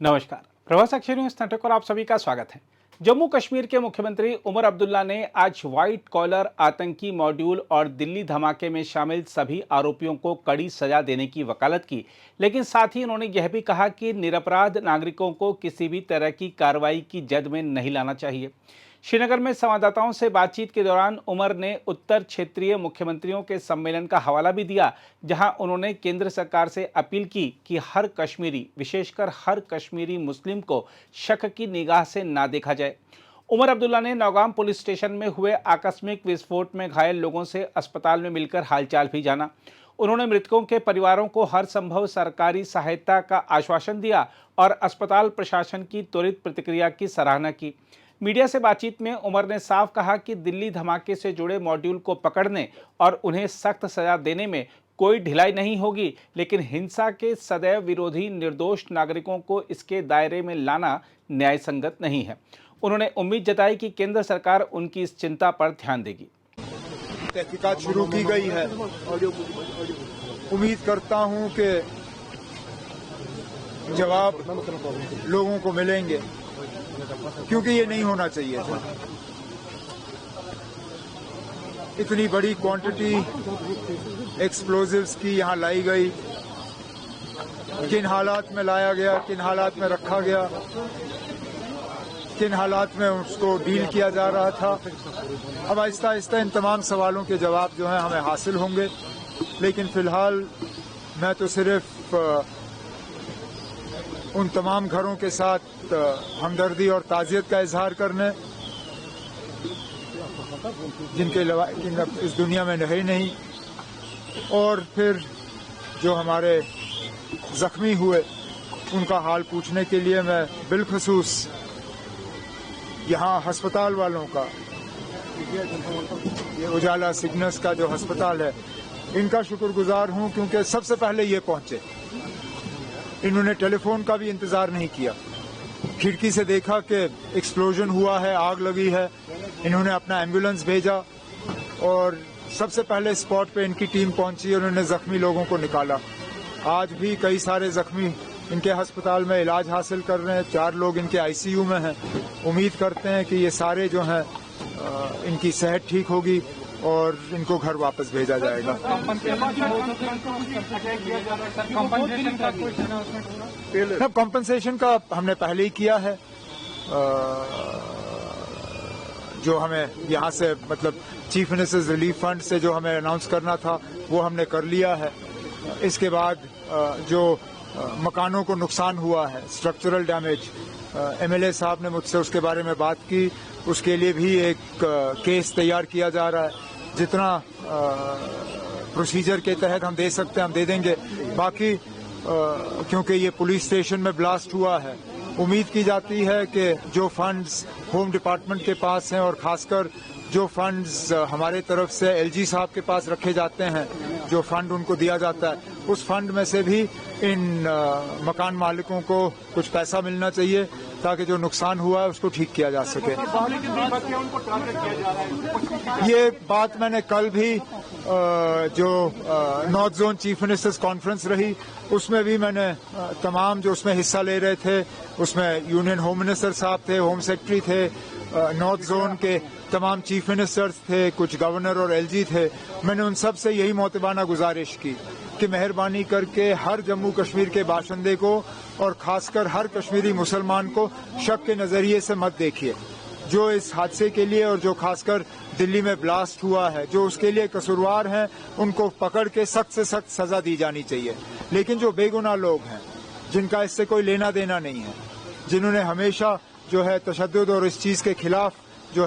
नमस्कार। प्रवास अक्षर न्यूज नेटवर्क पर आप सभी का स्वागत है। जम्मू कश्मीर के मुख्यमंत्री उमर अब्दुल्ला ने आज व्हाइट कॉलर आतंकी मॉड्यूल और दिल्ली धमाके में शामिल सभी आरोपियों को कड़ी सजा देने की वकालत की, लेकिन साथ ही उन्होंने यह भी कहा कि निरपराध नागरिकों को किसी भी तरह की कार्रवाई की जद में नहीं लाना चाहिए। श्रीनगर में संवाददाताओं से बातचीत के दौरान उमर ने उत्तर क्षेत्रीय मुख्यमंत्रियों के सम्मेलन का हवाला भी दिया, जहां उन्होंने केंद्र सरकार से अपील की कि हर कश्मीरी, विशेषकर हर कश्मीरी मुस्लिम को शक की निगाह से ना देखा जाए। उमर अब्दुल्ला ने नौगाम पुलिस स्टेशन में हुए आकस्मिक विस्फोट में घायल लोगों से अस्पताल में मिलकर हालचाल भी जाना। उन्होंने मृतकों के परिवारों को हर संभव सरकारी सहायता का आश्वासन दिया और अस्पताल प्रशासन की त्वरित प्रतिक्रिया की सराहना की। मीडिया से बातचीत में उमर ने साफ कहा कि दिल्ली धमाके से जुड़े मॉड्यूल को पकड़ने और उन्हें सख्त सजा देने में कोई ढिलाई नहीं होगी, लेकिन हिंसा के सदैव विरोधी निर्दोष नागरिकों को इसके दायरे में लाना न्यायसंगत नहीं है। उन्होंने उम्मीद जताई कि केंद्र सरकार उनकी इस चिंता पर ध्यान देगी। तहकीकात शुरू की गई है। उम्मीद करता हूं कि जवाब लोगों को मिलेंगे, क्योंकि ये नहीं होना चाहिए था। इतनी बड़ी क्वांटिटी एक्सप्लोजिव्स की यहां लाई गई, किन हालात में लाया गया, किन हालात में रखा गया, किन हालात में उसको डील किया जा रहा था। अब आहिस्ता आहिस्ता इन तमाम सवालों के जवाब जो हैं हमें हासिल होंगे, लेकिन फिलहाल मैं तो सिर्फ उन तमाम घरों के साथ हमदर्दी और ताज़ियत का इजहार करने, जिनके इस दुनिया में रहे नहीं, और फिर जो हमारे जख्मी हुए उनका हाल पूछने के लिए मैं बिलखसूस यहाँ अस्पताल वालों का, ये उजाला सिग्नस का जो अस्पताल है, इनका शुक्रगुजार हूँ, क्योंकि सबसे पहले ये पहुंचे। इन्होंने टेलीफोन का भी इंतजार नहीं किया, खिड़की से देखा कि एक्सप्लोजन हुआ है, आग लगी है, इन्होंने अपना एम्बुलेंस भेजा और सबसे पहले स्पॉट पे इनकी टीम पहुंची और उन्होंने जख्मी लोगों को निकाला। आज भी कई सारे जख्मी इनके अस्पताल में इलाज हासिल कर रहे हैं। 4 लोग इनके आईसीयू में हैं। उम्मीद करते हैं कि ये सारे जो हैं इनकी सेहत ठीक होगी और इनको घर वापस भेजा जाएगा। अब कॉम्पनसेशन का हमने पहले ही किया है। जो हमें यहाँ से मतलब चीफ मिनिस्टर्स रिलीफ फंड से जो हमें अनाउंस करना था वो हमने कर लिया है। इसके बाद जो मकानों को नुकसान हुआ है, स्ट्रक्चरल डैमेज, एमएलए साहब ने मुझसे उसके बारे में बात की। उसके लिए भी एक केस तैयार किया जा रहा है। जितना प्रोसीजर के तहत हम दे सकते हैं हम दे देंगे। बाकी क्योंकि ये पुलिस स्टेशन में ब्लास्ट हुआ है, उम्मीद की जाती है कि जो फंड्स होम डिपार्टमेंट के पास हैं और खासकर जो फंड्स हमारे तरफ से एलजी साहब के पास रखे जाते हैं, जो फंड उनको दिया जाता है, उस फंड में से भी इन मकान मालिकों को कुछ पैसा मिलना चाहिए ताकि जो नुकसान हुआ है उसको ठीक किया जा सके। ये बात मैंने कल भी जो north zone chief ministers conference रही उसमें भी मैंने तमाम जो उसमें हिस्सा ले रहे थे, उसमें यूनियन होम मिनिस्टर साहब थे, होम सेक्रेटरी थे, नॉर्थ जोन के तमाम चीफ मिनिस्टर्स थे, कुछ गवर्नर और एलजी थे। मैंने उन सब से यही मोतबाना गुजारिश की कि मेहरबानी करके हर जम्मू कश्मीर के बाशिंदे को और खासकर हर कश्मीरी मुसलमान को शक के नजरिए से मत देखिए। जो इस हादसे के लिए और जो खासकर दिल्ली में ब्लास्ट हुआ है, जो उसके लिए कसूरवार हैं, उनको पकड़ के सख्त से सख्त सजा दी जानी चाहिए। लेकिन जो बेगुनाह लोग हैं, जिनका इससे कोई लेना देना नहीं है, जिन्होंने हमेशा जो है तशद्दुद और इस चीज के खिलाफ जो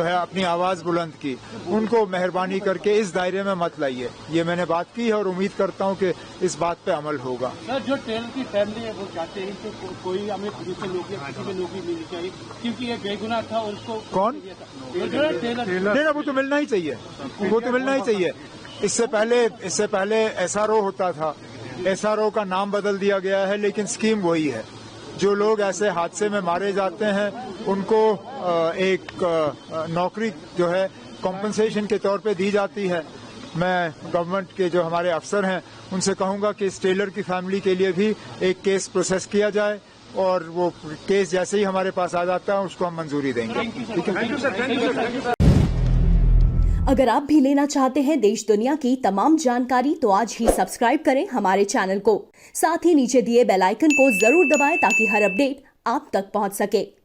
है अपनी आवाज बुलंद की, उनको मेहरबानी करके इस दायरे में मत लाइए। ये मैंने बात की है और उम्मीद करता हूं कि इस बात पे अमल होगा। सर, जो टेलर की फैमिली है वो चाहते हैं कि कोई हमें पुलिस से नौकरी, किसी भी नौकरी मिलनी चाहिए, क्योंकि ये बेगुनाह था। उनको कौन? टेलर। नहीं, वो तो मिलना ही चाहिए, वो तो मिलना ही चाहिए। इससे पहले एसआरओ होता था, एसआरओ का नाम बदल दिया गया है, लेकिन स्कीम वही है। जो लोग ऐसे हादसे में मारे जाते हैं उनको एक नौकरी जो है कॉम्पनसेशन के तौर पे दी जाती है। मैं गवर्नमेंट के जो हमारे अफसर हैं उनसे कहूंगा कि इस टेलर की फैमिली के लिए भी एक केस प्रोसेस किया जाए और वो केस जैसे ही हमारे पास आ जाता है उसको हम मंजूरी देंगे। ठीक है। अगर आप भी लेना चाहते हैं देश दुनिया की तमाम जानकारी तो आज ही सब्सक्राइब करें हमारे चैनल को। साथ ही नीचे दिए बेल आइकन को जरूर दबाएं ताकि हर अपडेट आप तक पहुंच सके।